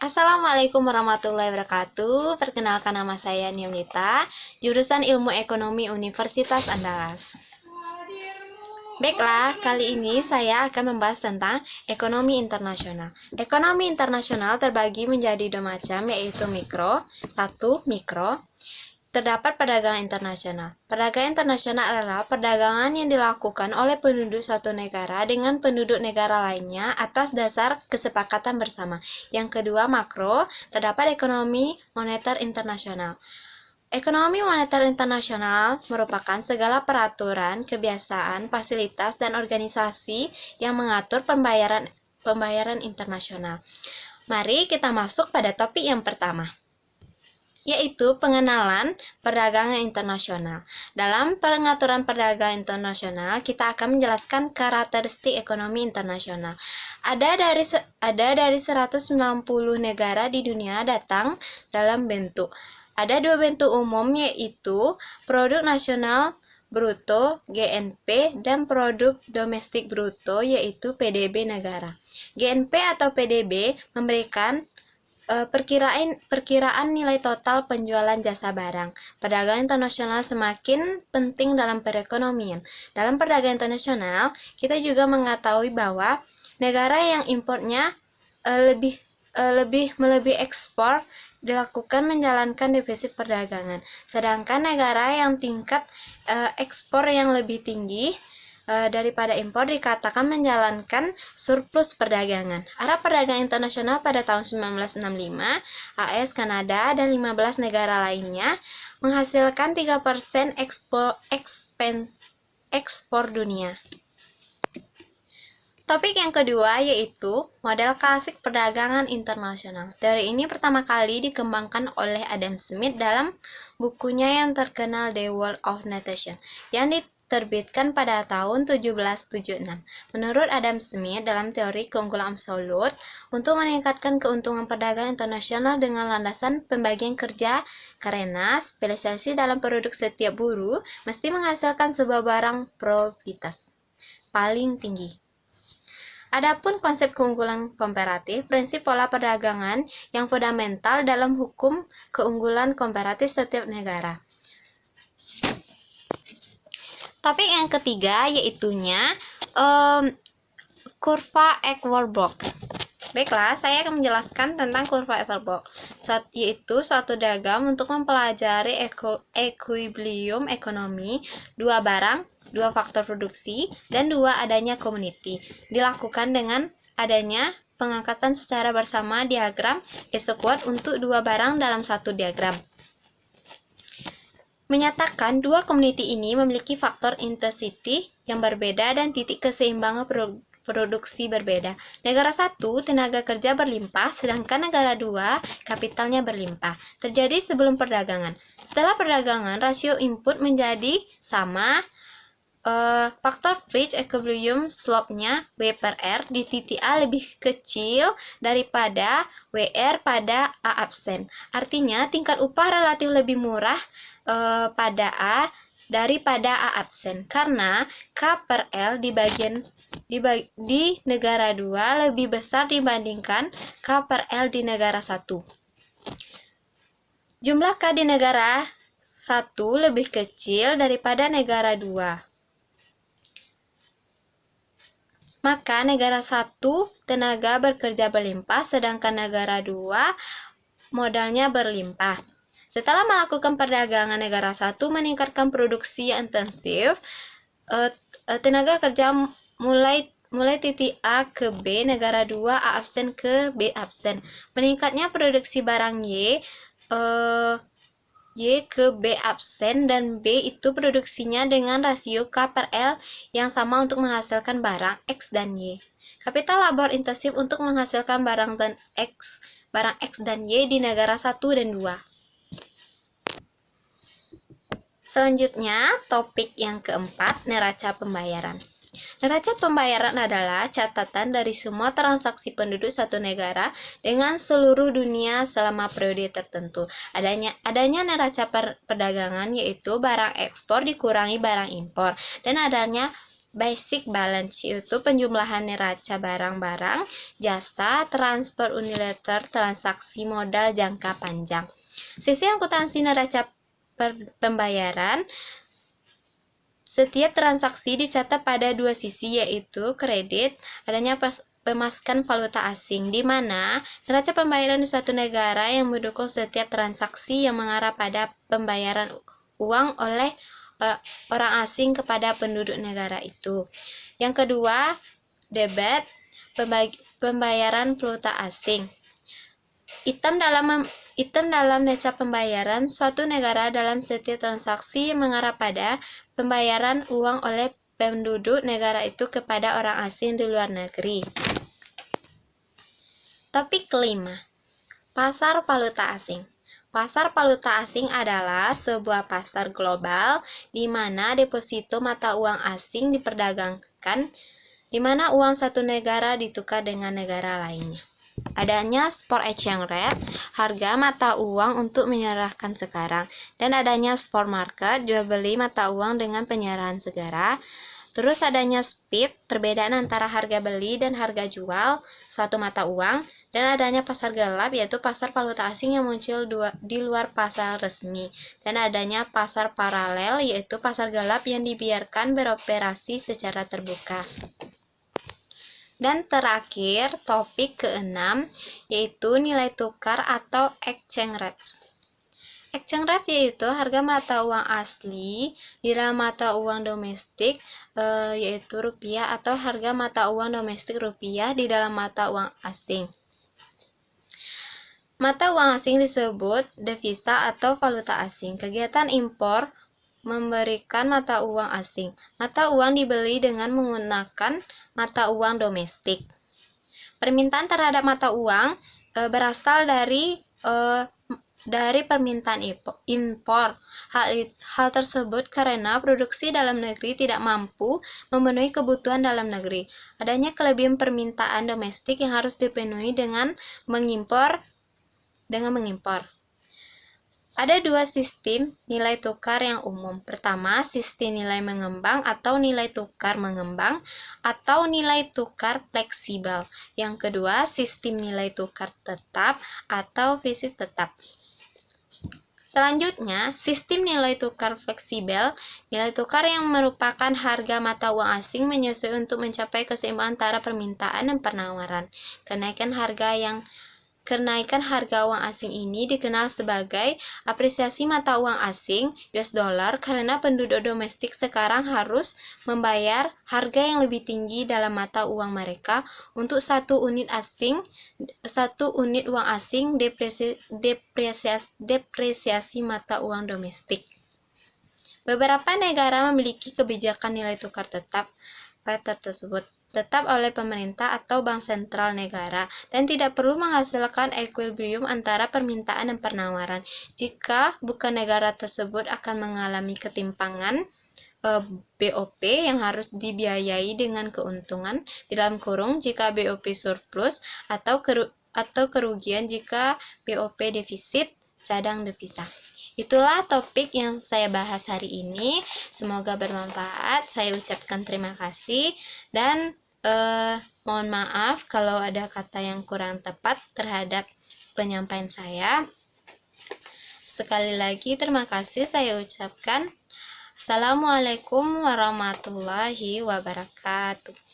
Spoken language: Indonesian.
Assalamualaikum warahmatullahi wabarakatuh. Perkenalkan, nama saya Niamita, jurusan Ilmu Ekonomi Universitas Andalas. Baiklah, kali ini saya akan membahas tentang ekonomi internasional. Ekonomi internasional terbagi menjadi dua macam, yaitu mikro. Satu, mikro. Terdapat perdagangan internasional. Perdagangan internasional adalah perdagangan yang dilakukan oleh penduduk suatu negara dengan penduduk negara lainnya atas dasar kesepakatan bersama. Yang kedua, makro. Terdapat ekonomi moneter internasional. Ekonomi moneter internasional merupakan segala peraturan, kebiasaan, fasilitas, dan organisasi yang mengatur pembayaran internasional. Mari kita masuk pada topik yang pertama, yaitu pengenalan perdagangan internasional. Dalam pengaturan perdagangan internasional, kita akan menjelaskan karakteristik ekonomi internasional. Ada dari 190 negara di dunia datang dalam bentuk. Ada dua bentuk umum, yaitu produk nasional bruto (GNP) dan produk domestik bruto, yaitu PDB negara. GNP atau PDB memberikan perkiraan nilai total penjualan jasa barang. Perdagangan internasional semakin penting dalam perekonomian. Dalam perdagangan internasional, kita juga mengetahui bahwa negara yang impornya melebihi ekspor dilakukan menjalankan defisit perdagangan. Sedangkan negara yang tingkat ekspor yang lebih tinggi daripada impor dikatakan menjalankan surplus perdagangan. Arah perdagangan internasional pada tahun 1965, AS, Kanada, dan 15 negara lainnya menghasilkan 3% ekspor dunia. Topik yang kedua yaitu model klasik perdagangan internasional. Teori ini pertama kali dikembangkan oleh Adam Smith dalam bukunya yang terkenal The World of Nations yang diterbitkan pada tahun 1776. Menurut Adam Smith, dalam teori keunggulan absolut, untuk meningkatkan keuntungan perdagangan internasional dengan landasan pembagian kerja, karena spesialisasi dalam produk setiap buruh mesti menghasilkan sebuah barang probabilitas paling tinggi. Adapun konsep keunggulan komparatif, prinsip pola perdagangan yang fundamental dalam hukum keunggulan komparatif setiap negara. Topik yang ketiga yaitunya kurva Eichelberg. Baiklah, saya akan menjelaskan tentang kurva Eichelberg, yaitu suatu diagram untuk mempelajari equilibrium ekonomi, dua barang, dua faktor produksi, dan dua adanya community. Dilakukan dengan adanya pengangkatan secara bersama diagram Eisenhower untuk dua barang dalam satu diagram. Menyatakan dua community ini memiliki faktor intensity yang berbeda dan titik keseimbangan produksi berbeda. Negara satu, tenaga kerja berlimpah, sedangkan negara dua, kapitalnya berlimpah. Terjadi sebelum perdagangan. Setelah perdagangan, rasio input menjadi sama. Faktor Fritz equilibrium slope-nya W per R di titik A lebih kecil daripada WR pada A absen. Artinya tingkat upah relatif lebih murah pada A daripada A absen, karena K per L di negara 2 lebih besar dibandingkan K per L di negara 1. Jumlah K di negara 1 lebih kecil daripada negara 2. Maka negara 1 tenaga bekerja berlimpah, sedangkan negara 2 modalnya berlimpah. Setelah melakukan perdagangan, negara 1 meningkatkan produksi yang intensif, tenaga kerja mulai titik A ke B, negara 2 A absen ke B absen. Meningkatnya produksi barang Y ke B absen, dan B itu produksinya dengan rasio K per L yang sama untuk menghasilkan barang X dan Y. Kapital labor intensif untuk menghasilkan barang X dan Y di negara 1 dan 2. Selanjutnya, topik yang keempat, neraca pembayaran. Neraca pembayaran adalah catatan dari semua transaksi penduduk suatu negara dengan seluruh dunia selama periode tertentu. Adanya neraca perdagangan yaitu barang ekspor dikurangi barang impor, dan adanya Basic balance yaitu penjumlahan neraca barang-barang, jasa, transfer unilateral, transaksi modal jangka panjang. Sisi akuntansi neraca pembayaran, setiap transaksi dicatat pada dua sisi yaitu kredit, adanya pemasukan valuta asing, di mana neraca pembayaran di suatu negara yang mendukung setiap transaksi yang mengarah pada pembayaran uang oleh orang asing kepada penduduk negara itu. Yang kedua, debit, pembayaran valuta asing. Item dalam neraca pembayaran suatu negara dalam setiap transaksi yang mengarah pada pembayaran uang oleh penduduk negara itu kepada orang asing di luar negeri. Topik kelima, pasar valuta asing. Pasar valuta asing adalah sebuah pasar global di mana deposito mata uang asing diperdagangkan, di mana uang satu negara ditukar dengan negara lainnya. Adanya spot exchange rate, harga mata uang untuk menyerahkan sekarang, dan adanya spot market, jual beli mata uang dengan penyerahan segera. Terus adanya speed, perbedaan antara harga beli dan harga jual suatu mata uang, dan adanya pasar gelap yaitu pasar valuta asing yang muncul di luar pasar resmi, dan adanya pasar paralel yaitu pasar gelap yang dibiarkan beroperasi secara terbuka. Dan terakhir, topik keenam yaitu nilai tukar atau exchange rates. Exchange rate yaitu harga mata uang asli di dalam mata uang domestik yaitu rupiah, atau harga mata uang domestik rupiah di dalam mata uang asing. Mata uang asing disebut devisa atau valuta asing. Kegiatan impor memberikan mata uang asing. Mata uang dibeli dengan menggunakan mata uang domestik. Permintaan terhadap mata uang berasal dari permintaan impor. Hal tersebut karena produksi dalam negeri tidak mampu memenuhi kebutuhan dalam negeri. Adanya kelebihan permintaan domestik yang harus dipenuhi dengan mengimpor. Ada dua sistem nilai tukar yang umum. Pertama, sistem nilai mengembang atau nilai tukar mengembang atau nilai tukar fleksibel. Yang kedua, sistem nilai tukar tetap atau fisik tetap. Selanjutnya, sistem nilai tukar fleksibel, nilai tukar yang merupakan harga mata uang asing menyesuaikan untuk mencapai keseimbangan antara permintaan dan penawaran. Kenaikan harga uang asing ini dikenal sebagai apresiasi mata uang asing US dollar karena penduduk domestik sekarang harus membayar harga yang lebih tinggi dalam mata uang mereka untuk satu unit uang asing depresiasi mata uang domestik. Beberapa negara memiliki kebijakan nilai tukar tetap tersebut tetap oleh pemerintah atau bank sentral negara dan tidak perlu menghasilkan equilibrium antara permintaan dan penawaran. Jika bukan negara tersebut akan mengalami ketimpangan BOP yang harus dibiayai dengan keuntungan di dalam kurung jika BOP surplus atau kerugian jika BOP defisit cadang devisa. Itulah topik yang saya bahas hari ini. Semoga bermanfaat. Saya ucapkan terima kasih dan mohon maaf kalau ada kata yang kurang tepat terhadap penyampaian saya. Sekali lagi terima kasih saya ucapkan. Assalamualaikum warahmatullahi wabarakatuh.